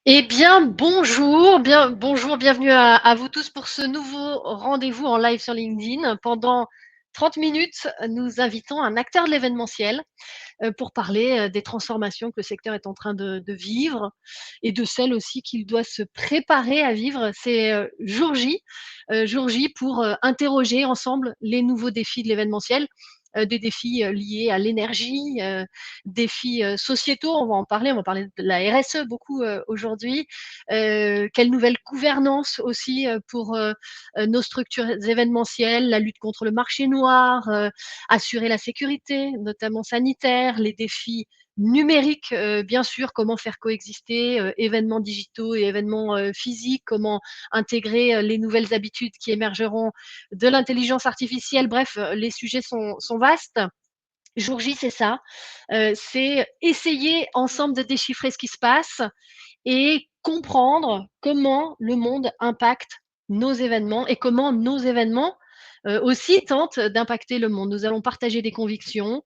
Eh bien, bonjour, bienvenue à vous tous pour ce nouveau rendez-vous en live sur LinkedIn. Pendant 30 minutes, nous invitons un acteur de l'événementiel pour parler des transformations que le secteur est en train de vivre et de celles aussi qu'il doit se préparer à vivre. C'est jour J pour interroger ensemble les nouveaux défis de l'événementiel, des défis liés à l'énergie, défis sociétaux, on va parler de la RSE beaucoup aujourd'hui. Quelle nouvelle gouvernance aussi pour nos structures événementielles, la lutte contre le marché noir, assurer la sécurité, notamment sanitaire, les défis numériques, bien sûr, comment faire coexister événements digitaux et événements physiques, comment intégrer les nouvelles habitudes qui émergeront de l'intelligence artificielle. Bref, les sujets sont vastes. Jour J, c'est ça. C'est essayer ensemble de déchiffrer ce qui se passe et comprendre comment le monde impacte nos événements et comment nos événements aussi tentent d'impacter le monde. Nous allons partager des convictions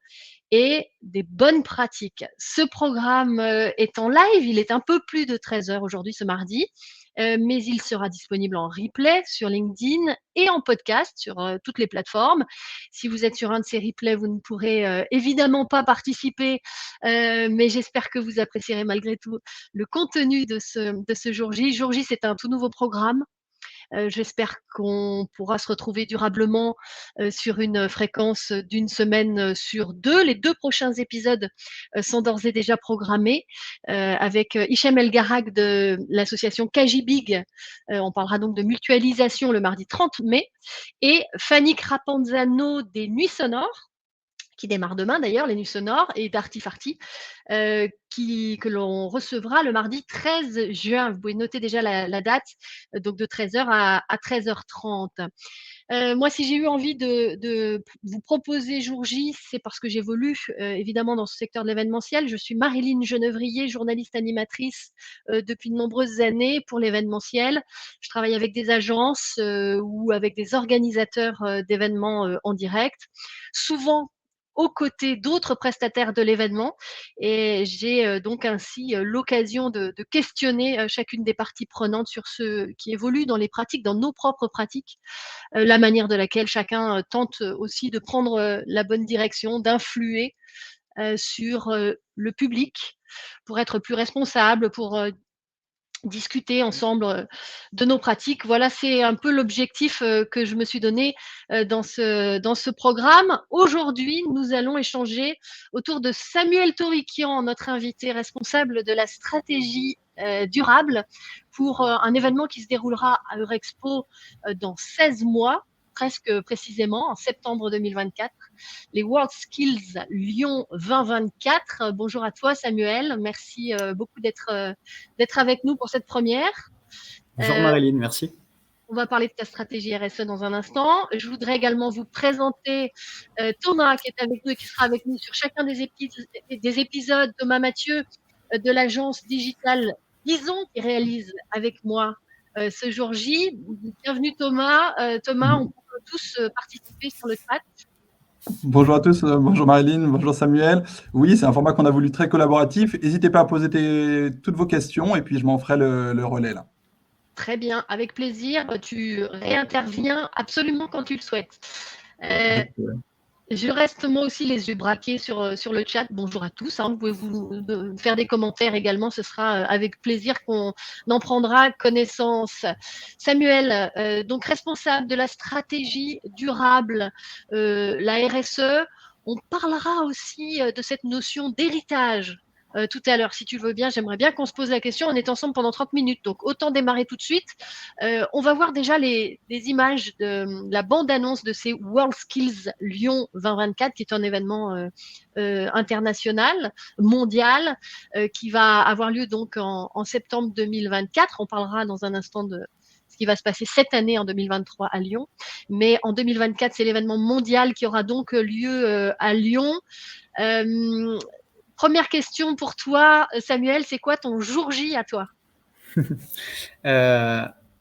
et des bonnes pratiques. Ce programme est en live, il est un peu plus de 13 heures aujourd'hui, ce mardi, mais il sera disponible en replay sur LinkedIn et en podcast sur toutes les plateformes. Si vous êtes sur un de ces replays, vous ne pourrez évidemment pas participer, mais j'espère que vous apprécierez malgré tout le contenu de ce jour J. Jour J, c'est un tout nouveau programme. J'espère qu'on pourra se retrouver durablement sur une fréquence d'une semaine sur deux. Les 2 prochains épisodes sont d'ores et déjà programmés avec Hichem El Garrag de l'association Kajibig. On parlera donc de mutualisation le mardi 30 mai et Fanny Crapanzano des Nuits Sonores qui démarre demain d'ailleurs, les Nuits Sonores, et d'Artifarty, que l'on recevra le mardi 13 juin. Vous pouvez noter déjà la date, donc de 13h à 13h30. Moi, si j'ai eu envie de vous proposer jour J, c'est parce que j'évolue évidemment dans ce secteur de l'événementiel. Je suis Marilyn Genevrier, journaliste animatrice depuis de nombreuses années pour l'événementiel. Je travaille avec des agences ou avec des organisateurs d'événements en direct, souvent aux côtés d'autres prestataires de l'événement. Et j'ai donc ainsi l'occasion de questionner chacune des parties prenantes sur ce qui évolue dans les pratiques, dans nos propres pratiques, la manière de laquelle chacun tente aussi de prendre la bonne direction, d'influer sur le public pour être plus responsable, pour discuter ensemble de nos pratiques. Voilà, c'est un peu l'objectif que je me suis donné dans ce programme. Aujourd'hui, nous allons échanger autour de Samuel Torikian, notre invité responsable de la stratégie durable pour un événement qui se déroulera à Eurexpo dans 16 mois, presque précisément, en septembre 2024, les World Skills Lyon 2024. Bonjour à toi, Samuel. Merci beaucoup d'être avec nous pour cette première. Bonjour Marilyn, merci. On va parler de ta stratégie RSE dans un instant. Je voudrais également vous présenter Thomas qui est avec nous et qui sera avec nous sur chacun des épisodes. Thomas Mathieu de l'agence digitale Bison qui réalise avec moi ce jour J. Bienvenue Thomas. Thomas, on peut tous participer sur le chat. Bonjour à tous, bonjour Marilyn, bonjour Samuel. Oui, c'est un format qu'on a voulu très collaboratif. N'hésitez pas à poser toutes vos questions et puis je m'en ferai le relais là. Très bien, avec plaisir. Tu réinterviens absolument quand tu le souhaites. Je reste moi aussi les yeux braqués sur le chat. Bonjour à tous. Vous pouvez vous faire des commentaires également. Ce sera avec plaisir qu'on en prendra connaissance. Samuel, donc responsable de la stratégie durable, la RSE. On parlera aussi de cette notion d'héritage tout à l'heure. Si tu veux bien, j'aimerais bien qu'on se pose la question. On est ensemble pendant 30 minutes, donc autant démarrer tout de suite. On va voir déjà des images de la bande-annonce de ces World Skills Lyon 2024, qui est un événement international, mondial, qui va avoir lieu donc en septembre 2024. On parlera dans un instant de ce qui va se passer cette année en 2023 à Lyon. Mais en 2024, c'est l'événement mondial qui aura donc lieu à Lyon. Première question pour toi, Samuel, c'est quoi ton jour J à toi?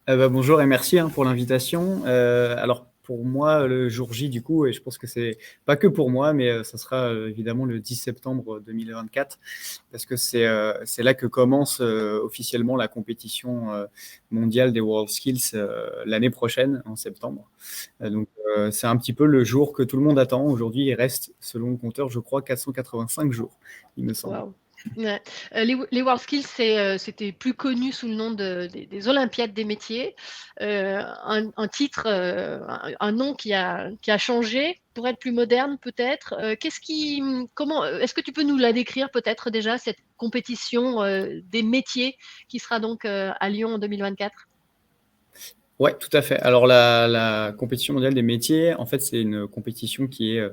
Bonjour et merci pour l'invitation. Alors, pour moi le jour J du coup, et je pense que c'est pas que pour moi, mais ça sera évidemment le 10 septembre 2024, parce que c'est là que commence officiellement la compétition mondiale des WorldSkills l'année prochaine, en septembre. Donc c'est un petit peu le jour que tout le monde attend. Aujourd'hui, il reste, selon le compteur, je crois, 485 jours, il me semble. Wow. Ouais. Les WorldSkills, c'était plus connu sous le nom des Olympiades des métiers. Un titre, un nom qui a changé pour être plus moderne peut-être. Est-ce que tu peux nous la décrire peut-être déjà, cette compétition des métiers qui sera donc à Lyon en 2024? Ouais, tout à fait. Alors la compétition mondiale des métiers, en fait, c'est une compétition qui est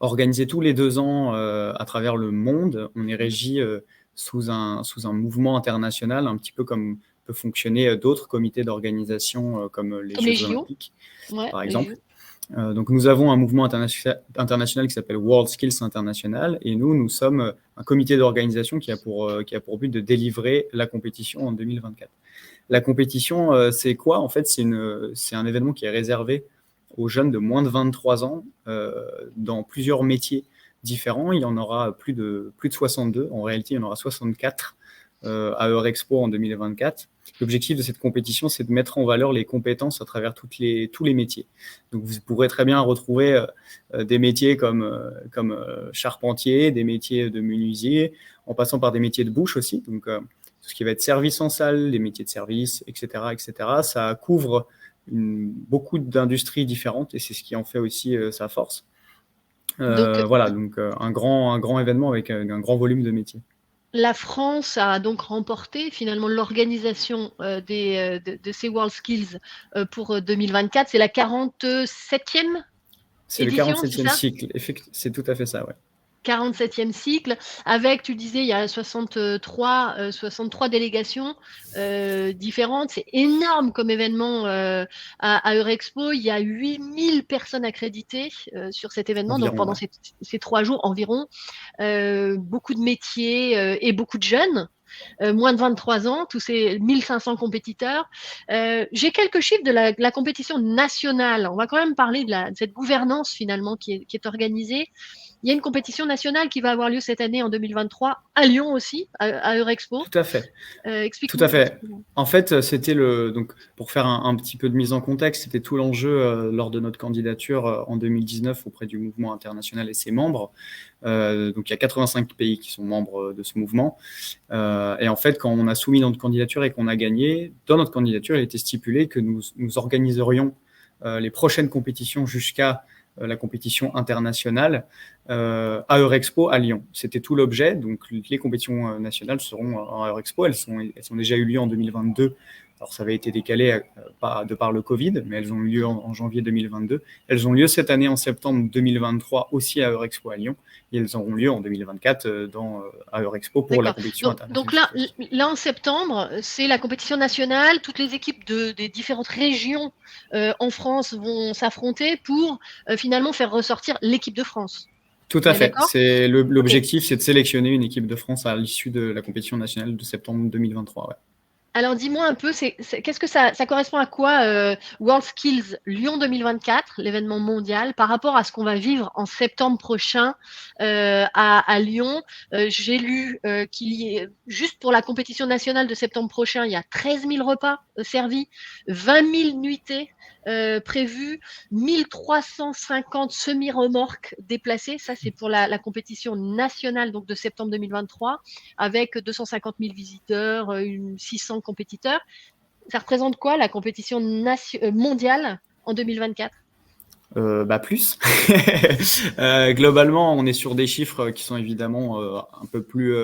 organisée tous les 2 ans à travers le monde. On est régi sous un mouvement international, un petit peu comme peut fonctionner d'autres comités d'organisation comme les Comme les Jeux JO. Olympiques, Ouais, par les exemple. JO. Donc nous avons un mouvement international qui s'appelle WorldSkills International, et nous sommes un comité d'organisation qui a pour but de délivrer la compétition en 2024. La compétition, c'est quoi? En fait, c'est un événement qui est réservé aux jeunes de moins de 23 ans dans plusieurs métiers différents. Il y en aura plus de 62. En réalité, il y en aura 64 à Eurexpo en 2024. L'objectif de cette compétition, c'est de mettre en valeur les compétences à travers tous les métiers. Donc, vous pourrez très bien retrouver des métiers comme charpentier, des métiers de menuisier, en passant par des métiers de bouche aussi. Donc, tout ce qui va être service en salle, les métiers de service, etc., etc. Ça couvre beaucoup d'industries différentes, et c'est ce qui en fait aussi sa force. Donc, Voilà, donc un grand événement avec un grand volume de métiers. la France a donc remporté finalement l'organisation de ces WorldSkills pour 2024. C'est la 47e C'est le édition, c'est 47e ça? cycle, c'est tout à fait ça, ouais. 47e cycle, avec, tu disais, il y a 63 délégations différentes. C'est énorme comme événement à Eurexpo. Il y a 8000 personnes accréditées sur cet événement, donc Environ, pendant ouais. ces 3 jours environ. Beaucoup de métiers et beaucoup de jeunes. Moins de 23 ans, tous ces 1500 compétiteurs. J'ai quelques chiffres de la compétition nationale. On va quand même parler de cette gouvernance finalement qui est organisée. Il y a une compétition nationale qui va avoir lieu cette année en 2023 à Lyon aussi, à Eurexpo. Tout à fait. Tout à Explique-nous. fait. En fait, c'était donc pour faire un petit peu de mise en contexte, c'était tout l'enjeu lors de notre candidature en 2019 auprès du mouvement international et ses membres. Donc il y a 85 pays qui sont membres de ce mouvement. Et en fait, quand on a soumis notre candidature et qu'on a gagné, dans notre candidature, il était stipulé que nous organiserions les prochaines compétitions jusqu'à la compétition internationale à Eurexpo à Lyon. C'était tout l'objet. Donc les compétitions nationales seront à Eurexpo. Elles ont déjà eu lieu en 2022. Alors ça avait été décalé de par le Covid, mais elles ont eu lieu en janvier 2022. Elles ont lieu cette année en septembre 2023 aussi à Eurexpo à Lyon, et elles auront lieu en 2024 à Eurexpo pour la compétition internationale. Donc là, en septembre, c'est la compétition nationale. Toutes les équipes des différentes régions en France vont s'affronter pour finalement faire ressortir l'équipe de France. Tout On à est fait. d'accord? C'est l'objectif, c'est de sélectionner une équipe de France à l'issue de la compétition nationale de septembre 2023. Ouais. Alors dis-moi un peu, qu'est-ce que ça correspond à quoi WorldSkills Lyon 2024, l'événement mondial, par rapport à ce qu'on va vivre en septembre prochain à Lyon. J'ai lu qu'il y ait, juste pour la compétition nationale de septembre prochain, il y a 13 000 repas servis, 20 000 nuitées prévues, 1350 semi-remorques déplacées. Ça, c'est pour la compétition nationale donc de septembre 2023, avec 250 000 visiteurs, 600 compétiteurs. Ça représente quoi la compétition mondiale en 2024? Plus. Globalement, on est sur des chiffres qui sont évidemment un peu plus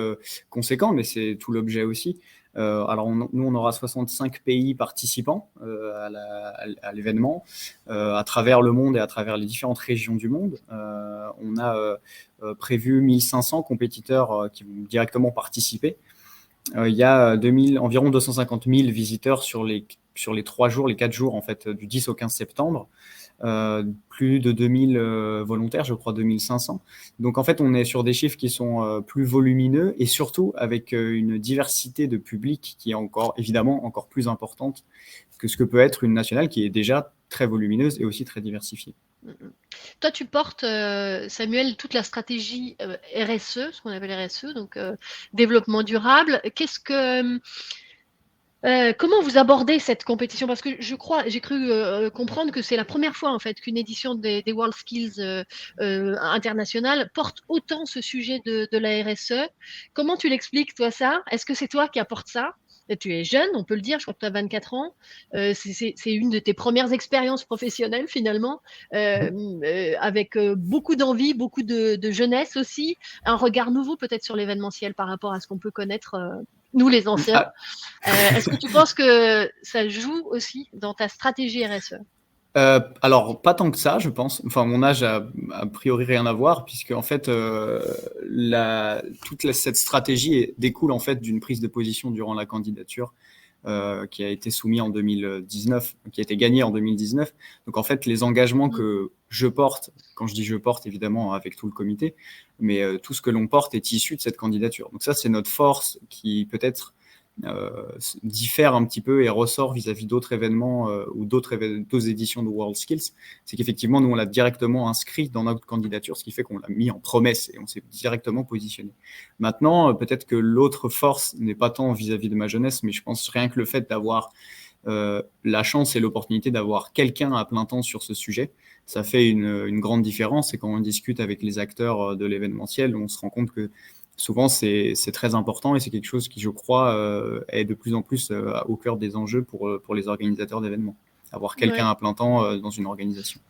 conséquents, mais c'est tout l'objet aussi. Alors, nous, on aura 65 pays participants à l'événement, à travers le monde et à travers les différentes régions du monde. On a prévu 1500 compétiteurs qui vont directement participer. Il y a environ 250 000 visiteurs sur les 3 jours, les 4 jours en fait, du 10 au 15 septembre. Plus de 2000 volontaires, je crois 2500. Donc en fait, on est sur des chiffres qui sont plus volumineux, et surtout avec une diversité de public qui est évidemment encore plus importante que ce que peut être une nationale qui est déjà très volumineuse et aussi très diversifiée. Toi, tu portes, Samuel, toute la stratégie RSE, ce qu'on appelle RSE, donc développement durable. Comment vous abordez cette compétition? Parce que j'ai cru comprendre que c'est la première fois en fait qu'une édition des WorldSkills internationales porte autant ce sujet de la RSE. Comment tu l'expliques, toi, ça? Est-ce que c'est toi qui apportes ça? Et tu es jeune, on peut le dire, je crois que tu as 24 ans. C'est une de tes premières expériences professionnelles finalement, avec beaucoup d'envie, beaucoup de jeunesse aussi, un regard nouveau peut-être sur l'événementiel par rapport à ce qu'on peut connaître, nous les anciens. Ah, Est-ce que tu penses que ça joue aussi dans ta stratégie RSE? alors, pas tant que ça, je pense. Enfin, mon âge a priori rien à voir, puisque en fait, cette stratégie découle en fait d'une prise de position durant la candidature qui a été soumise en 2019, qui a été gagnée en 2019. Donc en fait, les engagements que je porte, quand je dis je porte, évidemment avec tout le comité, mais tout ce que l'on porte est issu de cette candidature. Donc ça, c'est notre force qui peut-être diffère un petit peu et ressort vis-à-vis d'autres événements ou d'autres éditions de WorldSkills, c'est qu'effectivement, nous, on l'a directement inscrit dans notre candidature, ce qui fait qu'on l'a mis en promesse et on s'est directement positionné. Maintenant, peut-être que l'autre force n'est pas tant vis-à-vis de ma jeunesse, mais je pense rien que le fait d'avoir la chance et l'opportunité d'avoir quelqu'un à plein temps sur ce sujet, ça fait une grande différence. Et quand on discute avec les acteurs de l'événementiel, on se rend compte que souvent, c'est très important et c'est quelque chose qui, je crois, est de plus en plus au cœur des enjeux pour les organisateurs d'événements. Avoir quelqu'un à plein temps dans une organisation.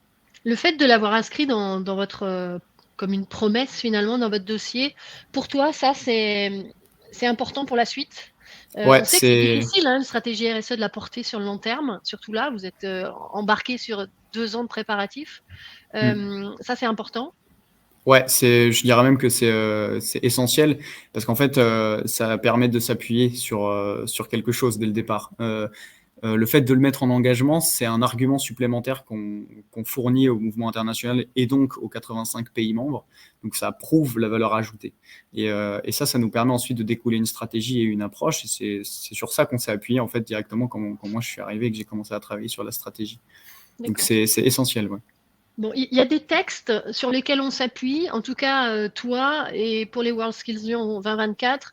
Le fait de l'avoir inscrit dans votre, comme une promesse finalement dans votre dossier, pour toi, ça, c'est important pour la suite? Ouais, on sait que c'est difficile, une stratégie RSE de la porter sur le long terme, surtout là, vous êtes embarqué sur 2 ans de préparatifs. Ça, c'est important? Ouais, je dirais même que c'est essentiel parce qu'en fait, ça permet de s'appuyer sur quelque chose dès le départ. Le fait de le mettre en engagement, c'est un argument supplémentaire qu'on fournit au mouvement international et donc aux 85 pays membres. Donc ça prouve la valeur ajoutée. Et ça nous permet ensuite de découler une stratégie et une approche. Et c'est sur ça qu'on s'est appuyé en fait directement quand moi je suis arrivé et que j'ai commencé à travailler sur la stratégie. Donc c'est essentiel, ouais. Bon, il y a des textes sur lesquels on s'appuie, en tout cas toi et pour les WorldSkills Lyon 2024,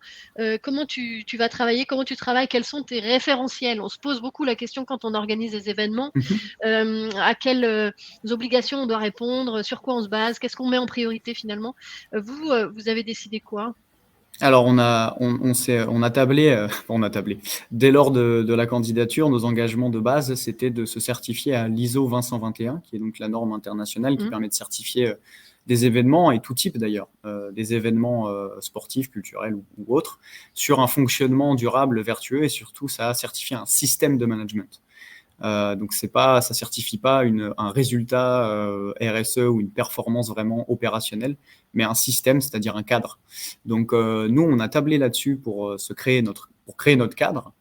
comment tu vas travailler, comment tu travailles, quels sont tes référentiels? On se pose beaucoup la question quand on organise des événements, à quelles obligations on doit répondre, sur quoi on se base, qu'est-ce qu'on met en priorité finalement? Vous avez décidé quoi? Alors, on a tablé. Dès lors de la candidature, nos engagements de base, c'était de se certifier à l'ISO 20121, qui est donc la norme internationale qui permet de certifier des événements, et tout type d'ailleurs, des événements sportifs, culturels ou autres, sur un fonctionnement durable, vertueux, et surtout, ça a certifié un système de management. Donc ça certifie pas un résultat RSE ou une performance vraiment opérationnelle, mais un système, c'est-à-dire un cadre. Donc nous, on a tablé là-dessus pour créer notre cadre.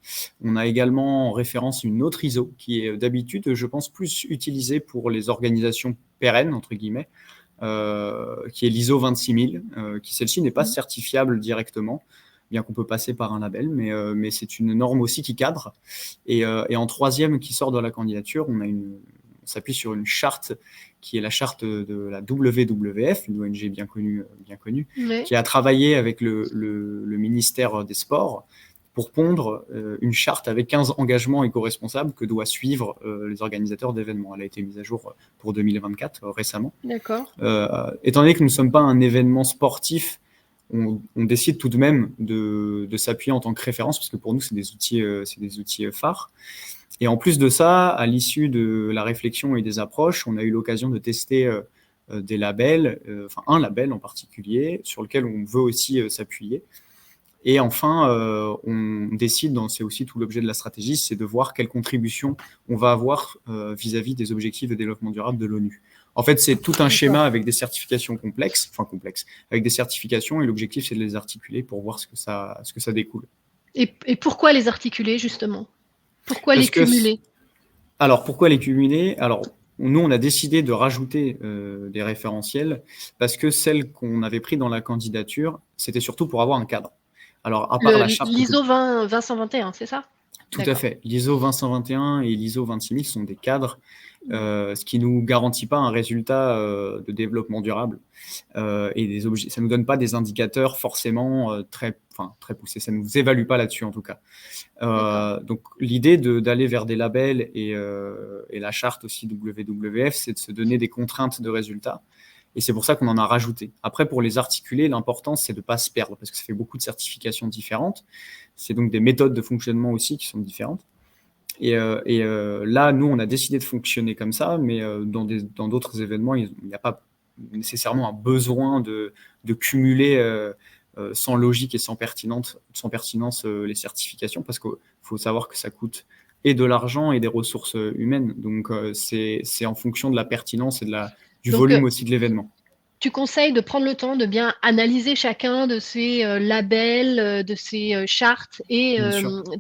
On a également en référence une autre ISO qui est d'habitude, je pense, plus utilisée pour les organisations pérennes, entre guillemets, qui est l'ISO 26000, qui celle-ci n'est pas certifiable directement, bien qu'on peut passer par un label, mais c'est une norme aussi qui cadre. Et en troisième, qui sort de la candidature, on s'appuie sur une charte qui est la charte de la WWF, une ONG bien connue, qui a travaillé avec le ministère des Sports pour pondre une charte avec 15 engagements éco-responsables que doivent suivre les organisateurs d'événements. Elle a été mise à jour pour 2024 récemment. D'accord. Étant donné que nous ne sommes pas un événement sportif, on décide tout de même de s'appuyer en tant que référence, parce que pour nous, c'est des outils phares. Et en plus de ça, à l'issue de la réflexion et des approches, on a eu l'occasion de tester des labels, un label en particulier, sur lequel on veut aussi s'appuyer. Et enfin, on décide, c'est aussi tout l'objet de la stratégie, c'est de voir quelle contribution on va avoir vis-à-vis des objectifs de développement durable de l'ONU. En fait, c'est tout un schéma avec des certifications complexes, avec des certifications, et l'objectif, c'est de les articuler pour voir ce que ça découle. Et pourquoi les articuler, justement? Pourquoi les cumuler? Alors, pourquoi les cumuler? Alors, nous, on a décidé de rajouter des référentiels parce que celles qu'on avait pris dans la candidature, c'était surtout pour avoir un cadre. Alors, à part la charte... L'ISO 20121, c'est ça? Tout à fait. L'ISO 20121 et l'ISO 26000 sont des cadres, ce qui ne nous garantit pas un résultat de développement durable. Et ça ne nous donne pas des indicateurs forcément très poussés. Ça ne nous évalue pas là-dessus en tout cas. Donc l'idée d'aller vers des labels et la charte aussi WWF, c'est de se donner des contraintes de résultats. Et c'est pour ça qu'on en a rajouté. Après, pour les articuler, l'important, c'est de ne pas se perdre, parce que ça fait beaucoup de certifications différentes. C'est donc des méthodes de fonctionnement aussi qui sont différentes. Et là, nous, on a décidé de fonctionner comme ça, mais dans d'autres événements, il n'y a pas nécessairement un besoin de cumuler sans logique et sans pertinence les certifications, parce qu'il faut savoir que ça coûte et de l'argent et des ressources humaines. Donc, c'est en fonction de la pertinence et du volume aussi de l'événement. Tu conseilles de prendre le temps de bien analyser chacun de ces labels, de ces chartes et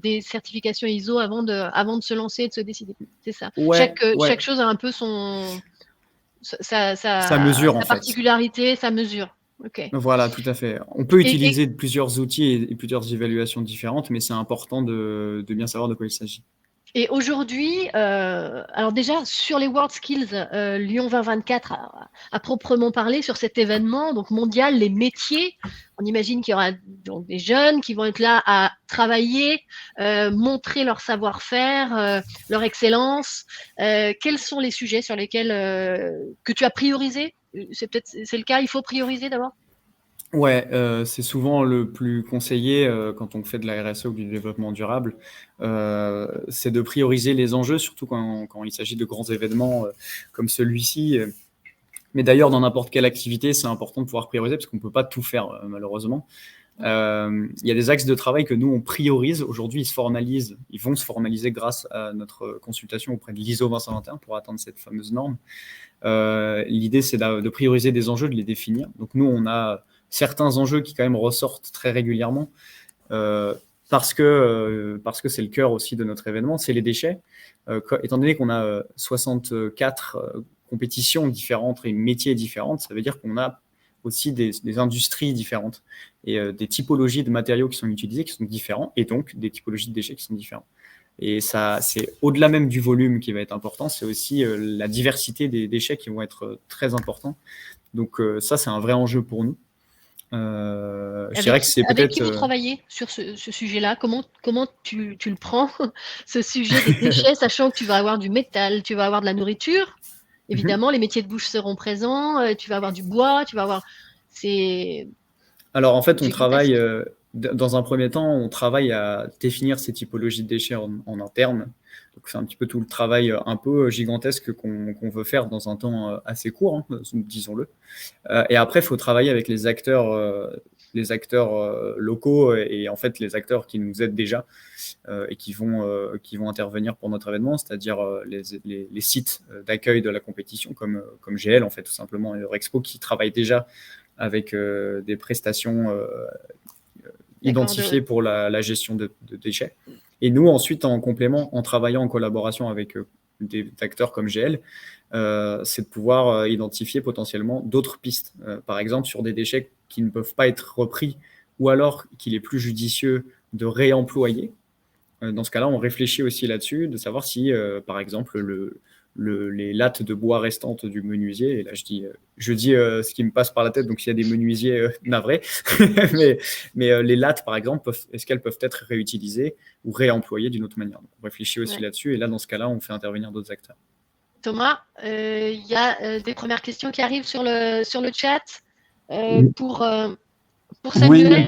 des certifications ISO avant de se lancer et de se décider. C'est ça. Chaque chose a un peu sa mesure, sa particularité, sa mesure. Okay. Voilà, tout à fait. On peut utiliser plusieurs outils et plusieurs évaluations différentes, mais c'est important de bien savoir de quoi il s'agit. Et aujourd'hui, alors déjà sur les World Skills Lyon 2024 à proprement parler sur cet événement donc mondial, les métiers, on imagine qu'il y aura donc des jeunes qui vont être là à travailler, montrer leur savoir-faire, leur excellence. Quels sont les sujets sur lesquels que tu as priorisé? C'est le cas, il faut prioriser d'abord? Ouais, c'est souvent le plus conseillé quand on fait de la RSE ou du développement durable, c'est de prioriser les enjeux, surtout quand il s'agit de grands événements comme celui-ci. Mais d'ailleurs, dans n'importe quelle activité, c'est important de pouvoir prioriser parce qu'on ne peut pas tout faire, malheureusement. Il y a des axes de travail que nous, on priorise. Aujourd'hui, ils vont se formaliser grâce à notre consultation auprès de l'ISO 20121 pour atteindre cette fameuse norme. L'idée, c'est de prioriser des enjeux, de les définir. Donc nous, on a certains enjeux qui quand même ressortent très régulièrement parce que c'est le cœur aussi de notre événement, c'est les déchets. Étant donné qu'on a 64 compétitions différentes et métiers différents, ça veut dire qu'on a aussi des industries différentes et des typologies de matériaux qui sont utilisés qui sont différents et donc des typologies de déchets qui sont différentes. Et ça, c'est au-delà même du volume qui va être important, c'est aussi la diversité des déchets qui vont être très importants. Donc ça, c'est un vrai enjeu pour nous. Je dirais que c'est peut-être. Avec qui vous travaillez sur ce sujet-là? Comment tu le prends, ce sujet des déchets, sachant que tu vas avoir du métal, tu vas avoir de la nourriture, évidemment, les métiers de bouche seront présents, tu vas avoir du bois, tu vas avoir. Alors en fait, on travaille, dans un premier temps, on travaille à définir ces typologies de déchets en interne. Donc c'est un petit peu tout le travail un peu gigantesque qu'on veut faire dans un temps assez court, hein, disons-le. Et après, il faut travailler avec les acteurs locaux et en fait les acteurs qui nous aident déjà et qui vont intervenir pour notre événement, c'est-à-dire les sites d'accueil de la compétition comme GL en fait tout simplement et Eurexpo qui travaillent déjà avec des prestations identifiées pour la gestion de déchets. Et nous, ensuite, en complément, en travaillant en collaboration avec des acteurs comme GL, c'est de pouvoir identifier potentiellement d'autres pistes. Par exemple, sur des déchets qui ne peuvent pas être repris ou alors qu'il est plus judicieux de réemployer. Dans ce cas-là, on réfléchit aussi là-dessus, de savoir si, par exemple, les lattes de bois restantes du menuisier, et là je dis ce qui me passe par la tête, donc s'il y a des menuisiers navrés, mais les lattes par exemple, est-ce qu'elles peuvent être réutilisées ou réemployées d'une autre manière? Donc, on réfléchit aussi là-dessus, et là dans ce cas-là, on fait intervenir d'autres acteurs. Thomas, il y a des premières questions qui arrivent sur le chat pour Samuel.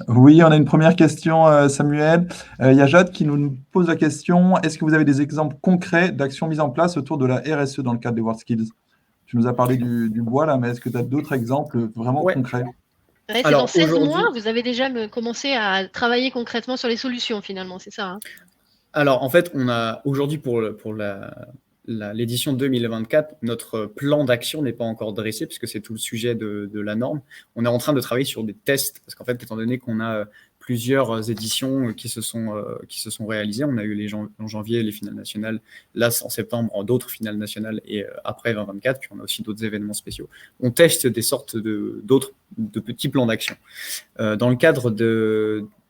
Oui, on a une première question, Samuel. Il y a Jade qui nous pose la question, est-ce que vous avez des exemples concrets d'actions mises en place autour de la RSE dans le cadre des World Skills? Tu nous as parlé du bois, là, mais est-ce que tu as d'autres exemples vraiment concrets? C'est dans 16 mois, vous avez déjà commencé à travailler concrètement sur les solutions, finalement, c'est ça, hein? Alors, en fait, on a aujourd'hui pour l'édition 2024, notre plan d'action n'est pas encore dressé puisque c'est tout le sujet de la norme. On est en train de travailler sur des tests parce qu'en fait, étant donné qu'on a plusieurs éditions qui se sont réalisées, on a eu en janvier les finales nationales, là en septembre d'autres finales nationales et après 2024, puis on a aussi d'autres événements spéciaux. On teste des sortes de petits plans d'action. Dans le cadre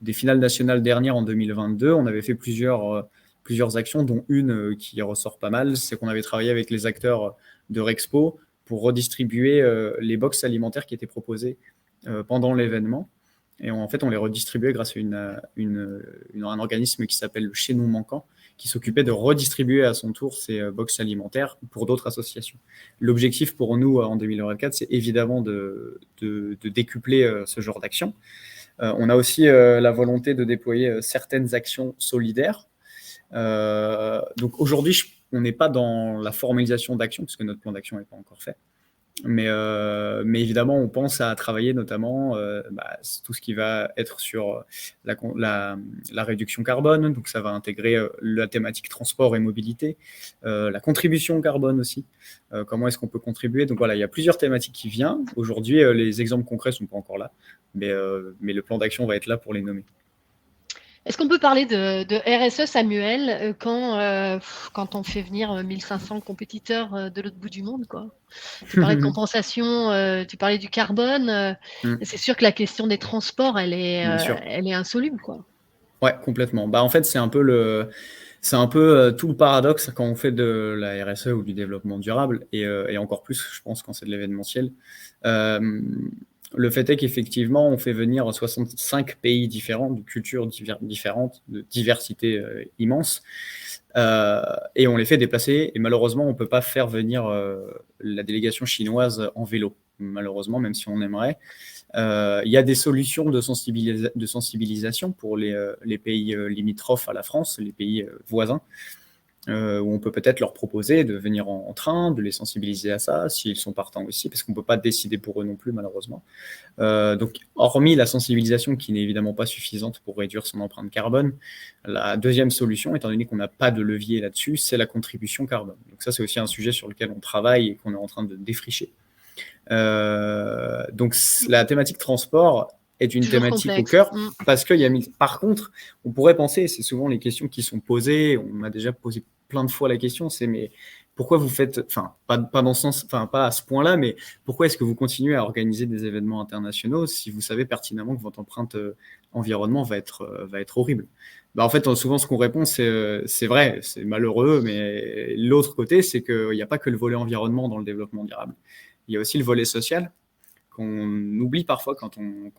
des finales nationales dernières en 2022, on avait fait plusieurs actions, dont une qui ressort pas mal, c'est qu'on avait travaillé avec les acteurs de Rexpo pour redistribuer les box alimentaires qui étaient proposées pendant l'événement. Et en fait, on les redistribuait grâce à un organisme qui s'appelle le Chez Nous Manquant, qui s'occupait de redistribuer à son tour ces box alimentaires pour d'autres associations. L'objectif pour nous en 2024, c'est évidemment de décupler ce genre d'action. On a aussi la volonté de déployer certaines actions solidaires. Donc aujourd'hui, on n'est pas dans la formalisation d'actions, parce que notre plan d'action n'est pas encore fait. Mais évidemment, on pense à travailler notamment tout ce qui va être sur la réduction carbone. Donc, ça va intégrer la thématique transport et mobilité, la contribution carbone aussi. Comment est-ce qu'on peut contribuer? Donc, voilà, il y a plusieurs thématiques qui viennent. Aujourd'hui, les exemples concrets ne sont pas encore là, mais le plan d'action va être là pour les nommer. Est-ce qu'on peut parler de RSE, Samuel, quand on fait venir 1500 compétiteurs de l'autre bout du monde, quoi? Tu parlais de compensation, tu parlais du carbone. C'est sûr que la question des transports, elle est insoluble, quoi. Ouais, complètement. En fait, c'est un peu tout le paradoxe quand on fait de la RSE ou du développement durable, et encore plus, je pense, quand c'est de l'événementiel. Le fait est qu'effectivement, on fait venir 65 pays différents, de cultures différentes, de diversité immense, et on les fait déplacer. Et malheureusement, on ne peut pas faire venir la délégation chinoise en vélo, malheureusement, même si on aimerait. Il y a des solutions de sensibilisation pour les pays limitrophes à la France, les pays voisins, où on peut peut-être leur proposer de venir en train, de les sensibiliser à ça, s'ils sont partants aussi, parce qu'on ne peut pas décider pour eux non plus, malheureusement. Donc, hormis la sensibilisation qui n'est évidemment pas suffisante pour réduire son empreinte carbone, la deuxième solution, étant donné qu'on n'a pas de levier là-dessus, c'est la contribution carbone. Donc ça, c'est aussi un sujet sur lequel on travaille et qu'on est en train de défricher. Donc, la thématique transport est une thématique au cœur, parce qu'il y a par contre, on pourrait penser, c'est souvent les questions qui sont posées, on m'a déjà posé plein de fois la question, c'est mais pourquoi vous faites, enfin pas dans ce sens, enfin pas à ce point-là, mais pourquoi est-ce que vous continuez à organiser des événements internationaux si vous savez pertinemment que votre empreinte environnement va être horrible? En fait, souvent ce qu'on répond, c'est vrai, c'est malheureux, mais l'autre côté, c'est qu'il n'y a pas que le volet environnement dans le développement durable. Il y a aussi le volet social, qu'on oublie parfois quand on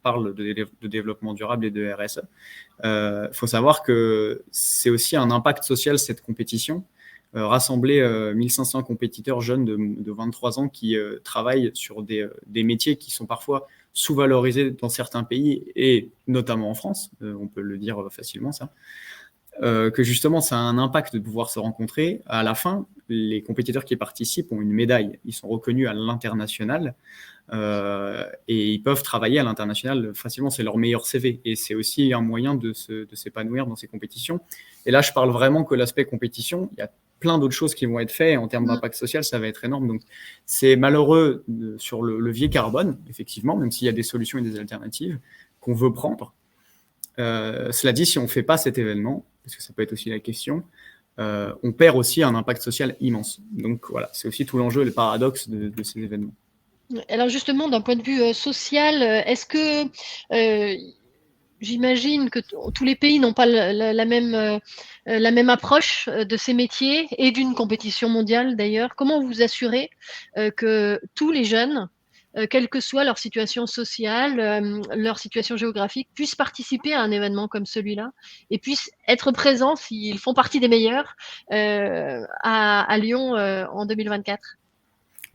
parle de développement durable et de RSE. Faut savoir que c'est aussi un impact social, cette compétition. Rassembler 1500 compétiteurs jeunes de 23 ans qui travaillent sur des métiers qui sont parfois sous-valorisés dans certains pays, et notamment en France, on peut le dire facilement ça. Que justement, ça a un impact de pouvoir se rencontrer. À la fin, les compétiteurs qui participent ont une médaille. Ils sont reconnus à l'international et ils peuvent travailler à l'international facilement. C'est leur meilleur CV. Et c'est aussi un moyen de s'épanouir dans ces compétitions. Et là, je parle vraiment que l'aspect compétition. Il y a plein d'autres choses qui vont être faites. Et en termes d'impact social, ça va être énorme. Donc, c'est malheureux sur le levier carbone, effectivement, même s'il y a des solutions et des alternatives qu'on veut prendre. Cela dit, si on ne fait pas cet événement, parce que ça peut être aussi la question, on perd aussi un impact social immense. Donc voilà, c'est aussi tout l'enjeu et le paradoxe de ces événements. Alors justement, d'un point de vue social, est-ce que j'imagine que tous les pays n'ont pas la même approche de ces métiers et d'une compétition mondiale d'ailleurs? Comment vous assurez que tous les jeunes, quelle que soit leur situation sociale, leur situation géographique, puissent participer à un événement comme celui-là et puissent être présents s'ils font partie des meilleurs à Lyon en 2024?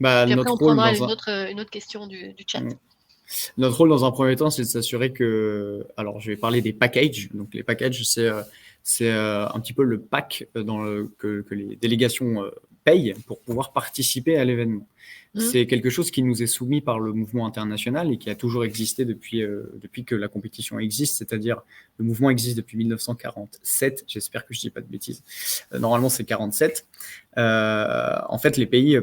Puis après, on prendra une autre question du chat. Notre rôle dans un premier temps, c'est de s'assurer que... Alors, je vais parler des packages. Donc, les packages, c'est un petit peu le pack que les délégations payent pour pouvoir participer à l'événement. C'est quelque chose qui nous est soumis par le mouvement international et qui a toujours existé depuis que la compétition existe, c'est-à-dire le mouvement existe depuis 1947, j'espère que je ne dis pas de bêtises, normalement c'est 47. En fait, les pays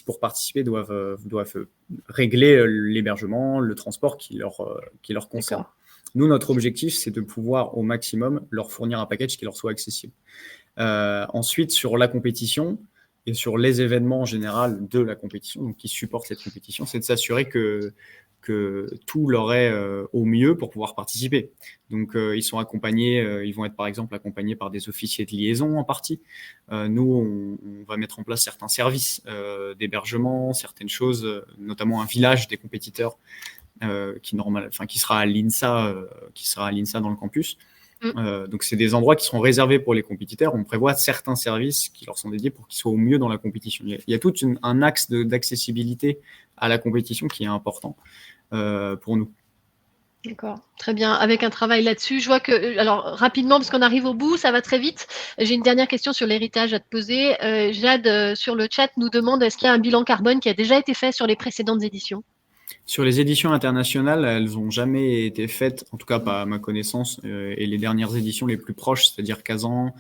pour participer doivent régler l'hébergement, le transport qui leur concerne. Nous, notre objectif, c'est de pouvoir au maximum leur fournir un package qui leur soit accessible. Ensuite, sur la compétition, et sur les événements en général de la compétition, donc qui supportent cette compétition, c'est de s'assurer que tout leur est au mieux pour pouvoir participer. Donc, ils sont accompagnés, ils vont être par exemple accompagnés par des officiers de liaison en partie. Nous, on va mettre en place certains services d'hébergement, certaines choses, notamment un village des compétiteurs qui sera à l'INSA dans le campus. Donc, c'est des endroits qui seront réservés pour les compétiteurs. On prévoit certains services qui leur sont dédiés pour qu'ils soient au mieux dans la compétition. Il y a tout un axe d'accessibilité à la compétition qui est important pour nous. D'accord, très bien. Avec un travail là-dessus, je vois que, alors rapidement, parce qu'on arrive au bout, ça va très vite. J'ai une dernière question sur l'héritage à te poser. Jade, sur le chat, nous demande est-ce qu'il y a un bilan carbone qui a déjà été fait sur les précédentes éditions? Sur les éditions internationales, elles n'ont jamais été faites, en tout cas pas à ma connaissance, et les dernières éditions les plus proches, c'est-à-dire Kazan,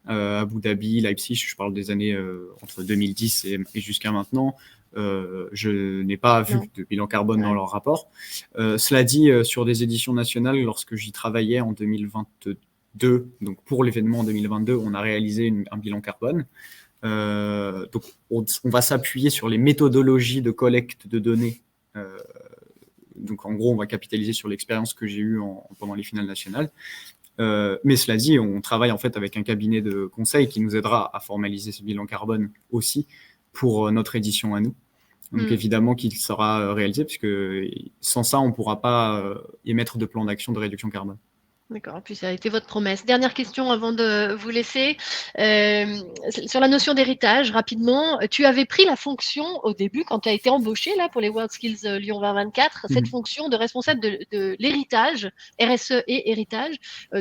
Abu Dhabi, Leipzig, je parle des années entre 2010 et jusqu'à maintenant, je n'ai pas vu de bilan carbone dans leur rapport. Cela dit, sur des éditions nationales, lorsque j'y travaillais en 2022, donc pour l'événement en 2022, on a réalisé un bilan carbone. Donc on va s'appuyer sur les méthodologies de collecte de données. Donc en gros, on va capitaliser sur l'expérience que j'ai eue pendant les finales nationales. Mais cela dit, on travaille en fait avec un cabinet de conseil qui nous aidera à formaliser ce bilan carbone aussi pour notre édition à nous. Donc évidemment qu'il sera réalisé, puisque sans ça, on ne pourra pas émettre de plan d'action de réduction carbone. D'accord, puis ça a été votre promesse. Dernière question avant de vous laisser. Sur la notion d'héritage, rapidement, tu avais pris la fonction au début, quand tu as été embauché là, pour les World Skills Lyon 2024, cette fonction de responsable de l'héritage, RSE et héritage.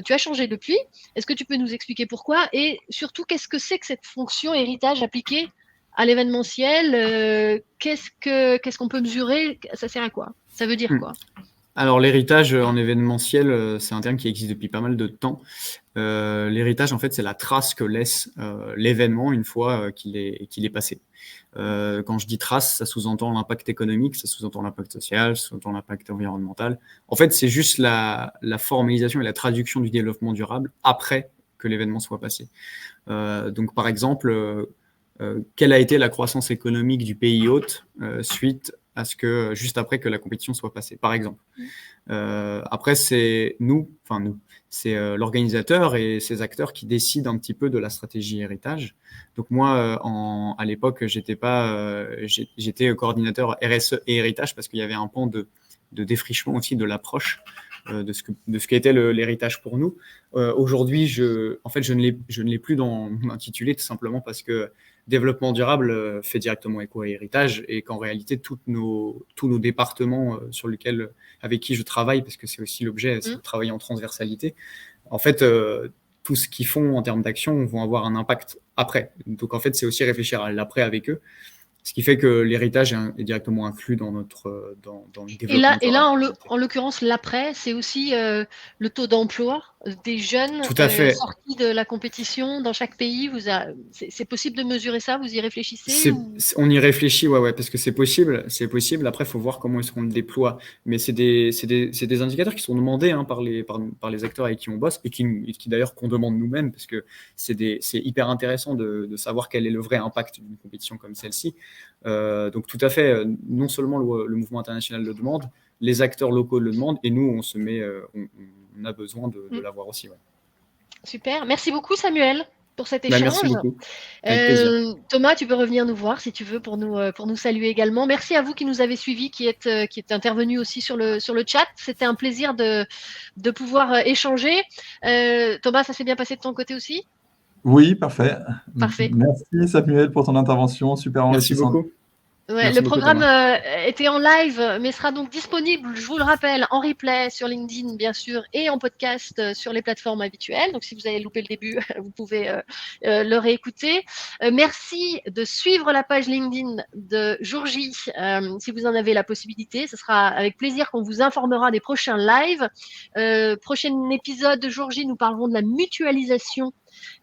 Tu as changé depuis. Est-ce que tu peux nous expliquer pourquoi? Et surtout, qu'est-ce que c'est que cette fonction héritage appliquée à l'événementiel? Qu'est-ce qu'on peut mesurer? Ça sert à quoi? Ça veut dire quoi? Alors, l'héritage en événementiel, c'est un terme qui existe depuis pas mal de temps. L'héritage, en fait, c'est la trace que laisse l'événement une fois qu'il est passé. Quand je dis trace, ça sous-entend l'impact économique, ça sous-entend l'impact social, ça sous-entend l'impact environnemental. En fait, c'est juste la formalisation et la traduction du développement durable après que l'événement soit passé. Donc, par exemple, quelle a été la croissance économique du pays hôte suite à ce que juste après que la compétition soit passée, par exemple. Après, c'est c'est l'organisateur et ses acteurs qui décident un petit peu de la stratégie héritage. Donc moi, à l'époque, j'étais coordinateur RSE et héritage parce qu'il y avait un pan de défrichement aussi de l'approche de ce qu'était l'héritage pour nous. Aujourd'hui, je ne l'ai plus dans mon intitulé, tout simplement parce que développement durable fait directement écho à héritage et qu'en réalité, tous nos départements avec qui je travaille, parce que c'est aussi l'objet, c'est de travailler en transversalité, en fait, tout ce qu'ils font en termes d'action vont avoir un impact après. Donc, en fait, c'est aussi réfléchir à l'après avec eux. Ce qui fait que l'héritage est directement inclus dans le développement. Et là, en l'occurrence, l'après, c'est aussi le taux d'emploi des jeunes sortis de la compétition dans chaque pays. C'est possible de mesurer ça? Vous y réfléchissez? On y réfléchit, ouais, parce que c'est possible. Après, il faut voir comment est-ce qu'on le déploie. Mais c'est des indicateurs qui sont demandés par les acteurs avec qui on bosse et qui d'ailleurs qu'on demande nous-mêmes, parce que c'est hyper intéressant de savoir quel est le vrai impact d'une compétition comme celle-ci. Donc tout à fait, non seulement le mouvement international le demande, les acteurs locaux le demandent, et nous, on a besoin de l'avoir aussi. Ouais. Super, merci beaucoup Samuel pour cet échange. Merci beaucoup. Thomas, tu peux revenir nous voir si tu veux pour nous saluer également. Merci à vous qui nous avez suivis, qui êtes intervenus aussi sur le chat. C'était un plaisir de pouvoir échanger. Thomas, ça s'est bien passé de ton côté aussi? Oui, parfait. Parfait. Merci Samuel pour ton intervention, super enrichissante. Merci beaucoup. Ouais, le programme était en live, mais sera donc disponible, je vous le rappelle, en replay sur LinkedIn, bien sûr, et en podcast sur les plateformes habituelles. Donc, si vous avez loupé le début, vous pouvez le réécouter. Merci de suivre la page LinkedIn de Jour J, si vous en avez la possibilité. Ce sera avec plaisir qu'on vous informera des prochains lives. Prochain épisode de Jour J, nous parlerons de la mutualisation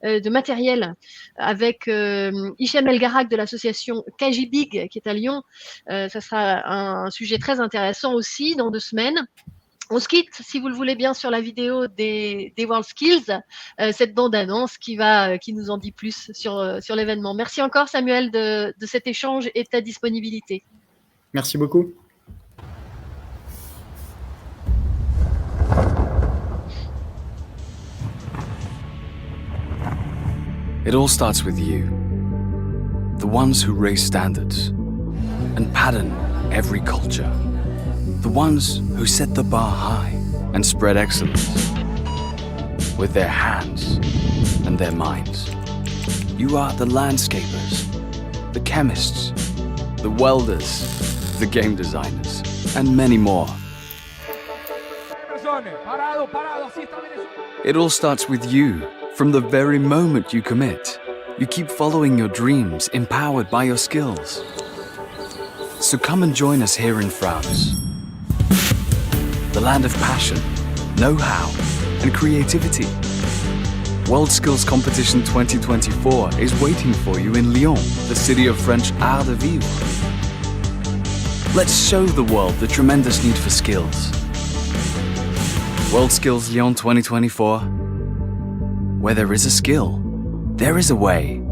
de matériel avec Hichem El Garak de l'association Kajibig qui est à Lyon. Ça sera un sujet très intéressant aussi dans 2 semaines. On se quitte, si vous le voulez bien, sur la vidéo des WorldSkills, cette bande-annonce qui nous en dit plus sur l'événement. Merci encore, Samuel, de cet échange et de ta disponibilité. Merci beaucoup. It all starts with you, the ones who raise standards and pattern every culture, the ones who set the bar high and spread excellence with their hands and their minds. You are the landscapers, the chemists, the welders, the game designers, and many more. It all starts with you. From the very moment you commit, you keep following your dreams, empowered by your skills. So come and join us here in France. The land of passion, know-how, and creativity. WorldSkills Competition 2024 is waiting for you in Lyon, the city of French art de vivre. Let's show the world the tremendous need for skills. WorldSkills Lyon 2024. Where there is a skill, there is a way.